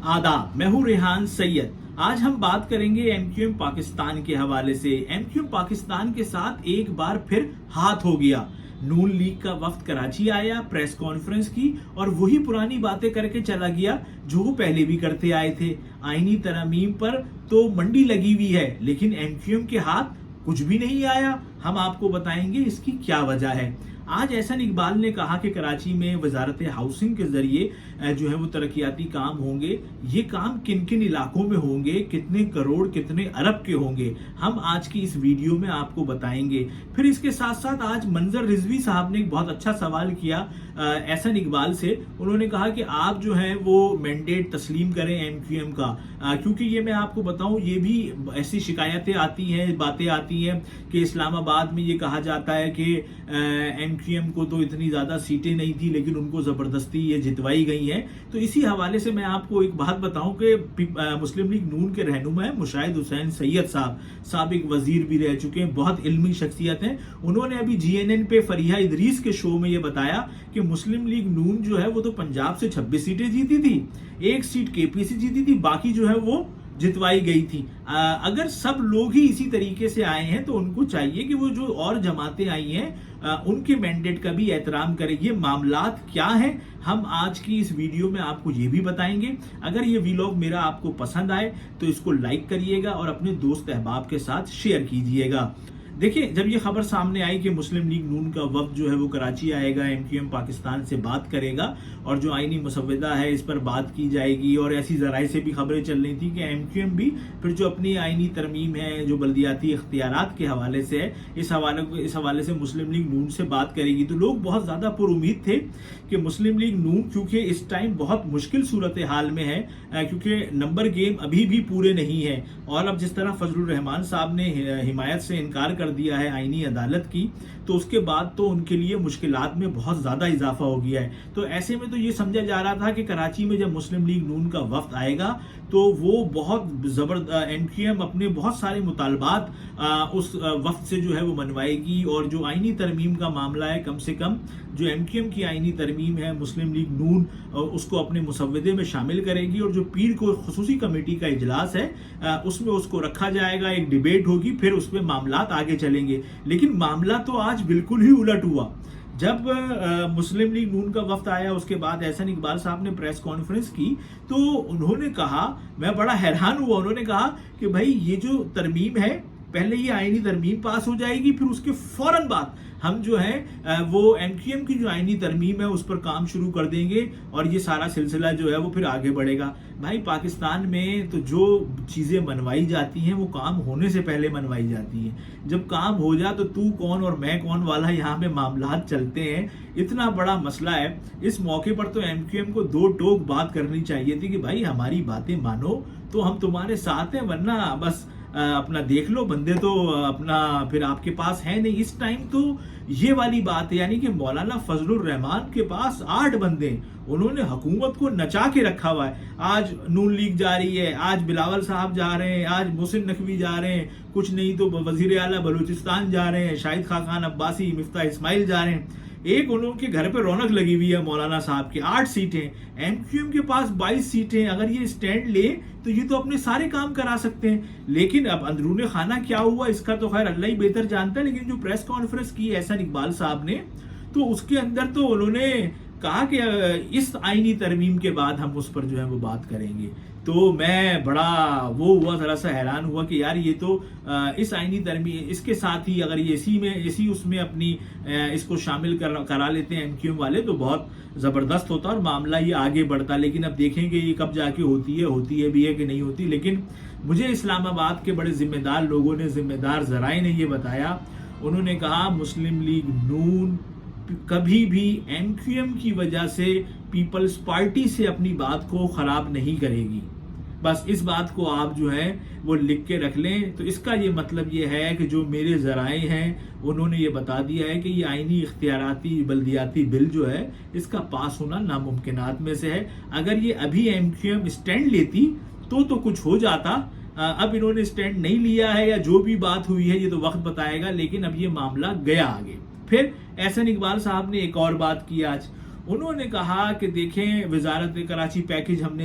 आदाब, मैं हूं रेहान सैयद। आज हम बात करेंगे एमक्यूएम पाकिस्तान के हवाले से। एमक्यूएम पाकिस्तान के साथ एक बार फिर हाथ हो गया। नून लीग का वफ्द कराची आया, प्रेस कॉन्फ्रेंस की और वही पुरानी बातें करके चला गया जो वो पहले भी करते आए थे। आईनी तरमीम पर तो मंडी लगी हुई है, लेकिन एमक्यूएम के हाथ कुछ भी नहीं आया। हम आपको बताएंगे इसकी क्या वजह है। आज एहसन इकबाल ने कहा कि कराची में वजारत हाउसिंग के जरिए जो है वो तरक्याती काम होंगे। ये काम किन किन इलाकों में होंगे, कितने करोड़ कितने अरब के होंगे, हम आज की इस वीडियो में आपको बताएंगे। फिर इसके साथ साथ आज मंजर रिजवी साहब ने एक बहुत अच्छा सवाल किया एहसन इकबाल से। उन्होंने कहा कि आप जो है वो मैंडेट तस्लीम करें एमक्यूएम का, क्योंकि ये मैं आपको बताऊं, ये भी ऐसी शिकायतें आती हैं, बातें आती हैं कि इस्लामाबाद में ये कहा जाता है कि एमक्यूएम को तो इतनी ज्यादा सीटें नहीं थी, लेकिन उनको जबरदस्ती ये जितवाई गई हैं। तो इसी हवाले से मैं आपको एक बात बताऊं कि मुस्लिम लीग नून के रहनुमा है मुशाहिद हुसैन सैयद साहब, साबिक वजीर भी रह चुके हैं, बहुत इल्मी शख्सियत हैं। उन्होंने अभी जीएनएन पे फरीहा इदरीस के शो में ये बताया कि मुस्लिम लीग नून जो है वो तो पंजाब से 26 सीटें जीती थी, 1 सीट केपीसी जीती थी, बाकी जो है वो जितवाई गई थी। अगर सब लोग ही इसी तरीके से आए हैं तो उनको चाहिए कि वो जो और जमातें आई हैं उनके मैंडेट का भी एहतराम करें। ये मामलात क्या हैं, हम आज की इस वीडियो में आपको ये भी बताएंगे। अगर ये वीलॉग मेरा आपको पसंद आए तो इसको लाइक करिएगा और अपने दोस्त अहबाब के साथ शेयर कीजिएगा। देखिए, जब ये खबर सामने आई कि मुस्लिम लीग नून का वफ्द जो है वो कराची आएगा, एमक्यूएम पाकिस्तान से बात करेगा और जो आईनी मुसव्वदा है इस पर बात की जाएगी, और ऐसी जराए से भी खबरें चल रही थी कि एमक्यूएम भी फिर जो अपनी आईनी तरमीम है जो बल्दियाती इख्तियारात के हवाले से है, इस हवाले से मुस्लिम लीग नून से बात करेगी। तो लोग बहुत ज्यादा पुरुमीद थे कि मुस्लिम लीग नून, क्योंकि इस टाइम बहुत मुश्किल सूरत हाल में है, क्योंकि नंबर गेम अभी भी पूरे नहीं है, और अब जिस तरह फजलुर रहमान साहब ने हिमायत से इनकार कर दिया है आईनी अदालत की, तो उसके बाद तो उनके लिए मुश्किलात में बहुत ज्यादा इजाफा हो गया है। तो ऐसे में तो ये समझा जा रहा था कि कराची में जब मुस्लिम लीग नून का वफ्द आएगा तो वो बहुत जबरदस्त एमक्यूएम अपने बहुत सारे मुतालबात उस वफ्द से जो है वो मनवाएगी, और जो आईनी तरमीम का मामला है, कम से कम जो एमक्यूएम की आईनी तरमीम है मुस्लिम लीग नून उसको अपने मुसव्वदे में शामिल करेगी, और जो पीर को खुसूसी कमेटी का इजलास है उसमें उसको रखा जाएगा, एक डिबेट होगी, फिर उसमें मामलात आगे चलेंगे। लेकिन मामला तो आज बिल्कुल ही उलट हुआ। जब मुस्लिम लीग नून का वफ्द आया, उसके बाद एहसन इकबाल साहब ने प्रेस कॉन्फ्रेंस की तो उन्होंने कहा, मैं बड़ा हैरान हुआ, उन्होंने कहा कि भाई ये जो तरमीम है, पहले ये आईनी तरमीम पास हो जाएगी, फिर उसके फौरन बाद हम जो है वो एमक्यूएम की जो आईनी तरमीम है उस पर काम शुरू कर देंगे, और ये सारा सिलसिला जो है वो फिर आगे बढ़ेगा। भाई, पाकिस्तान में तो जो चीजें मनवाई जाती हैं वो काम होने से पहले मनवाई जाती हैं। जब काम हो जा तो तू कौन और मैं कौन वाला यहाँ पे मामलात चलते हैं। इतना बड़ा मसला है। इस मौके पर तो एमक्यूएम को दो टोक बात करनी चाहिए थी कि भाई हमारी बातें मानो तो हम तुम्हारे साथ हैं, वरना बस अपना देख लो, बंदे तो अपना फिर आपके पास है नहीं। इस टाइम तो ये वाली बात है, यानी कि मौलाना फजलुर रहमान के पास 8 बंदे, उन्होंने हुकूमत को नचा के रखा हुआ है। आज नून लीग जा रही है, आज बिलावल साहब जा रहे हैं, आज मोहसिन नकवी जा रहे हैं, कुछ नहीं तो वजीर आला बलूचिस्तान जा रहे हैं, शाहिद खाकान अब्बासी, मिफ्ता इस्माइल जा रहे हैं। एक उनके घर पे रौनक लगी हुई है मौलाना साहब की। 8 सीटें, एमक्यूएम के पास 22 सीटें। अगर ये स्टैंड ले तो ये तो अपने सारे काम करा सकते हैं। लेकिन अब अंदरूनी खाना क्या हुआ इसका तो खैर अल्लाह ही बेहतर जानता है। लेकिन जो प्रेस कॉन्फ्रेंस की एहसन इकबाल साहब ने, तो उसके अंदर तो उन्होंने कहा कि इस आईनी तरमीम के बाद हम उस पर जो है वो बात करेंगे। तो मैं बड़ा वो हुआ, जरा सा हैरान हुआ कि यार ये तो इस आईनी तरमीम, इसके साथ ही अगर ये इसी उसमें अपनी इसको शामिल करा लेते हैं एमक्यूएम वाले तो बहुत जबरदस्त होता और मामला ये आगे बढ़ता। लेकिन अब देखेंगे ये कब जाके होती है भी है कि नहीं होती। लेकिन मुझे इस्लामाबाद के बड़े जिम्मेदार लोगों ने, जिम्मेदार जराए ने ये बताया, उन्होंने कहा मुस्लिम लीग नून कभी भी एमक्यूएम की वजह से पीपल्स पार्टी से अपनी बात को खराब नहीं करेगी। बस इस बात को आप जो है वो लिख के रख लें। तो इसका ये मतलब ये है कि जो मेरे जराए हैं उन्होंने ये बता दिया है कि ये आईनी इख्तियाराती बल्दियाती बिल जो है इसका पास होना नामुमकिनात में से है। अगर ये अभी एमक्यूएम स्टैंड लेती तो कुछ हो जाता। अब इन्होंने स्टैंड नहीं लिया है, या जो भी बात हुई है ये तो वक्त बताएगा, लेकिन अब ये मामला गया आगे। फिर एहसन इकबाल साहब ने एक और बात की आज, उन्होंने कहा कि देखें, वजारत कराची पैकेज हम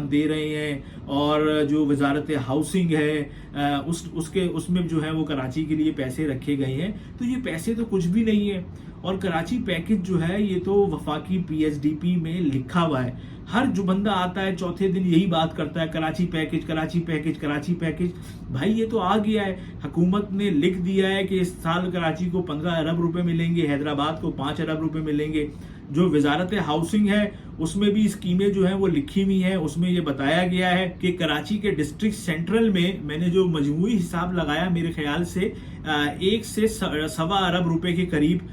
दे रहे हैं, और जो वजारत हाउसिंग है उसमें जो है वो कराची के लिए पैसे रखे गए हैं। तो ये पैसे तो कुछ भी नहीं है, और कराची पैकेज जो है ये तो वफाकी PSDP में लिखा हुआ है। हर जो बंदा आता है चौथे दिन यही बात करता है, Karachi package, Karachi package, Karachi package. भाई ये तो आ गया है, हुकूमत ने लिख दिया है कि इस साल कराची को 15 अरब रुपए मिलेंगे, हैदराबाद को 5 अरब रुपए मिलेंगे। जो वजारत हाउसिंग है उसमें भी स्कीमें जो है वो लिखी हुई हैं। उसमें ये बताया गया है कि कराची के डिस्ट्रिक्ट सेंट्रल में मैंने जो मजमूई हिसाब लगाया, मेरे ख्याल से 1 से 1.25 अरब रुपए के करीब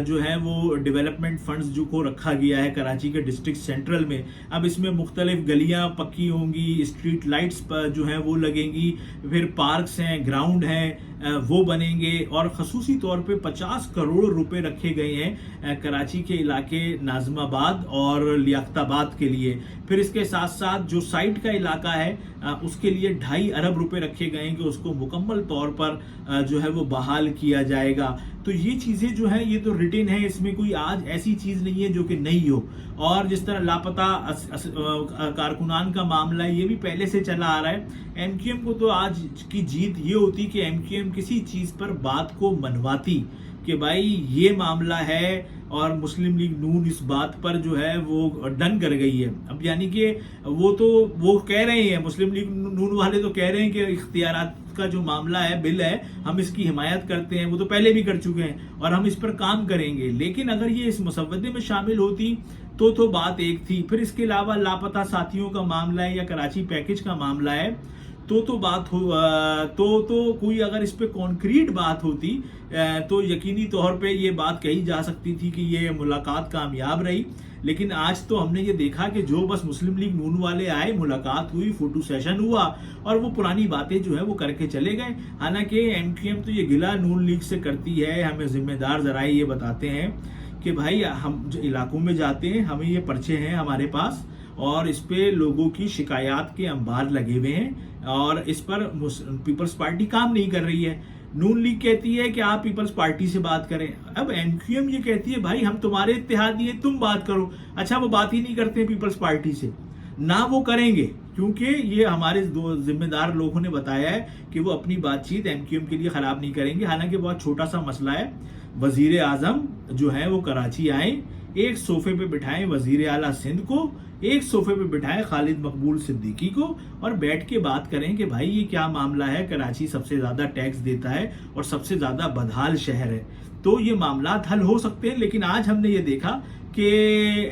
जो है वो डेवलपमेंट फंड्स जो को रखा गया है कराची के डिस्ट्रिक्ट सेंट्रल में। अब इसमें मुख्तलिफ गलियां पक्की होंगी, स्ट्रीट लाइट्स पर जो है वो लगेंगी, फिर पार्क्स हैं, ग्राउंड हैं वो बनेंगे, और खसूसी तौर पे 50 करोड़ रुपए रखे गए हैं कराची के इलाके नाज़िमाबाद और लियाकताबाद के लिए। फिर इसके साथ साथ जो साइट का इलाका है उसके लिए 2.5 अरब रुपए रखे गए हैं कि उसको मुकम्मल तौर पर जो है वो बहाल किया जाएगा। तो ये चीजें जो है ये तो रिटेन है, इसमें कोई आज ऐसी चीज नहीं है जो कि नहीं हो। और जिस तरह लापता कारकुनान का मामला है, ये भी पहले से चला आ रहा है। MQM को तो आज की जीत ये होती कि MQM किसी चीज पर बात को मनवाती कि भाई ये मामला है, और मुस्लिम लीग नून इस बात पर जो है वो डन कर गई है। अब यानी कि वो कह रहे हैं, मुस्लिम लीग नून वाले तो कह रहे हैं कि इख्तियारात का जो मामला है, बिल है, हम इसकी हिमायत करते हैं। वो तो पहले भी कर चुके हैं और हम इस पर काम करेंगे। लेकिन अगर ये इस मुसव्वदे में शामिल होती तो बात एक थी। फिर इसके अलावा लापता साथियों का मामला है या कराची पैकेज का मामला है, तो बात हो तो कोई अगर इस पे कॉन्क्रीट बात होती तो यकीनी तौर पे ये बात कही जा सकती थी कि ये मुलाकात कामयाब रही। लेकिन आज तो हमने ये देखा कि जो बस मुस्लिम लीग नून वाले आए, मुलाकात हुई, फोटो सेशन हुआ, और वो पुरानी बातें जो है वो करके चले गए। हालांकि MQM तो ये गिला नून लीग से करती है। हमें जिम्मेदार जराए ये बताते हैं कि भाई हम जो इलाकों में जाते हैं, हमें ये पर्चे हैं हमारे पास, और इस पे लोगों की शिकायत के अंबार लगे हुए हैं, और इस पर पीपल्स पार्टी काम नहीं कर रही है। नून लीग कहती है कि आप पीपल्स पार्टी से बात करें। अब MQM ये कहती है भाई हम तुम्हारे इत्तेहादी हैं, तुम बात करो। अच्छा, वो बात ही नहीं करते पीपल्स पार्टी से, ना वो करेंगे, क्योंकि ये हमारे दो जिम्मेदार लोगों ने बताया है कि वो अपनी बातचीत MQM के लिए खराब नहीं करेंगे। हालांकि बहुत छोटा सा मसला है, वजीर आजम जो है वो कराची आए, एक सोफे पे बिठाएं वजीर आला सिंध को, एक सोफे पे बिठाएं खालिद मकबूल सिद्दीकी को, और बैठ के बात करें कि भाई ये क्या मामला है। कराची सबसे ज्यादा टैक्स देता है और सबसे ज्यादा बदहाल शहर है, तो ये मामला हल हो सकते हैं। लेकिन आज हमने ये देखा कि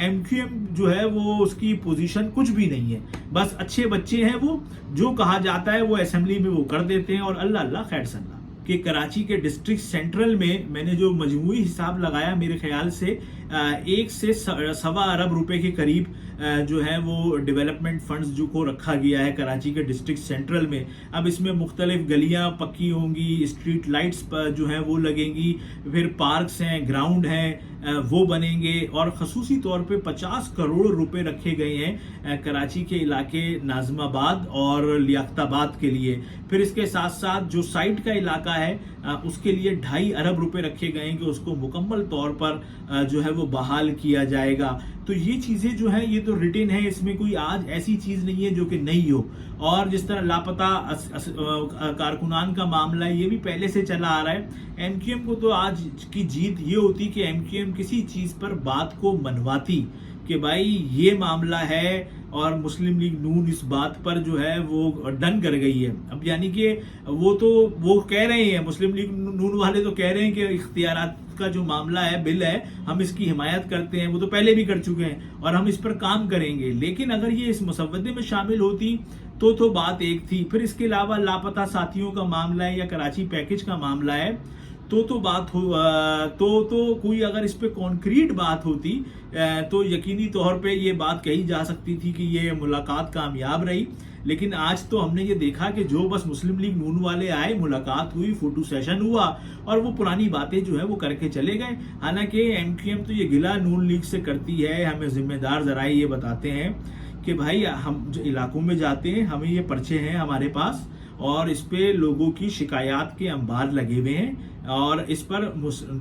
MQM जो है वो उसकी पोजीशन कुछ भी नहीं है। बस अच्छे बच्चे हैं, वो जो कहा जाता है वो असेंबली में वो कर देते हैं, और अल्लाह अल्लाह खैर सल्ला। कि कराची के डिस्ट्रिक्ट सेंट्रल में मैंने जो मजमूई हिसाब लगाया, मेरे ख्याल से 1 से 1.25 अरब रुपए के करीब जो है वो डेवलपमेंट फंड्स जो को रखा गया है कराची के डिस्ट्रिक्ट सेंट्रल में। अब इसमें मुख्तलिफ गलियां पक्की होंगी, स्ट्रीट लाइट्स पर जो है वो लगेंगी, फिर पार्क्स हैं, ग्राउंड हैं वो बनेंगे, और खसूसी तौर पे 50 करोड़ रुपए रखे गए हैं कराची के इलाके नाज़िमाबाद और लियाकताबाद के लिए। फिर इसके साथ साथ जो साइट का इलाका है उसके लिए 2.5 अरब रुपए रखे गए हैं कि उसको मुकम्मल तौर पर जो है वो बहाल किया जाएगा। तो ये चीजें जो है ये तो रिटेन है, इसमें कोई आज ऐसी चीज नहीं है जो कि नहीं हो। और जिस तरह लापता कारकुनान का मामला है, ये भी पहले से चला आ रहा है। MQM को तो आज की जीत ये होती कि MQM किसी चीज पर बात को मनवाती कि भाई ये मामला है, और मुस्लिम लीग नून इस बात पर जो है वो डन कर गई है। अब यानी कि वो कह रहे हैं, मुस्लिम लीग नून वाले तो कह रहे हैं कि इख्तियारात का जो मामला है, बिल है, हम इसकी हिमायत करते हैं। वो तो पहले भी कर चुके हैं और हम इस पर काम करेंगे। लेकिन अगर ये इस मुसव्वदे में शामिल होती तो बात एक थी। फिर इसके अलावा लापता साथियों का मामला है या कराची पैकेज का मामला है, तो बात हो तो कोई अगर इस पे कॉन्क्रीट बात होती तो यकीनी तौर पे ये बात कही जा सकती थी कि ये मुलाकात कामयाब रही। लेकिन आज तो हमने ये देखा कि जो बस मुस्लिम लीग नून वाले आए, मुलाकात हुई, फोटो सेशन हुआ, और वो पुरानी बातें जो है वो करके चले गए। हालांकि MQM तो ये गिला नून लीग से करती है। हमें जिम्मेदार जराए ये बताते हैं कि भाई हम जो इलाकों में जाते हैं, हमें ये पर्चे हैं हमारे पास, और इस पे लोगों की शिकायत के अंबार लगे हुए हैं, और इस पर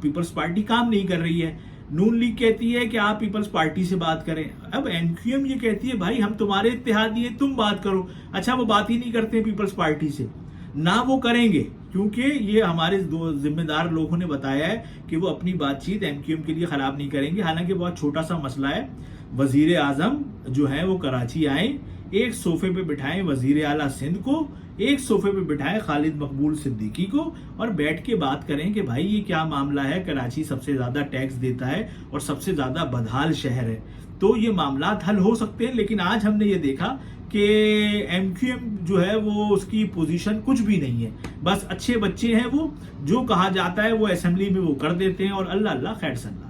पीपल्स पार्टी काम नहीं कर रही है। नून लीग कहती है कि आप पीपल्स पार्टी से बात करें। अब एमक्यूएम ये कहती है भाई हम तुम्हारे इत्तेहादी हैं, तुम बात करो। अच्छा, वो बात ही नहीं करते पीपल्स पार्टी से, ना वो करेंगे, क्योंकि ये हमारे दो जिम्मेदार लोगों ने बताया है कि वो अपनी बातचीत एमक्यूएम के लिए खराब नहीं करेंगे। हालांकि बहुत छोटा सा मसला है, वजीर आजम जो है वो कराची आए, एक सोफे पे बिठाएं वजीर आला सिंध को, एक सोफे पे बिठाएं खालिद मकबूल सिद्दीकी को, और बैठ के बात करें कि भाई ये क्या मामला है, कराची सबसे ज्यादा टैक्स देता है और सबसे ज्यादा बदहाल शहर है, तो ये मामला हल हो सकते हैं। लेकिन आज हमने ये देखा कि एमक्यूएम जो है वो उसकी पोजीशन कुछ भी नहीं है, बस अच्छे बच्चे हैं वो, जो कहा जाता है वो असेंबली में वो कर देते हैं, और अल्लाह अल्लाह खैर सन्ना।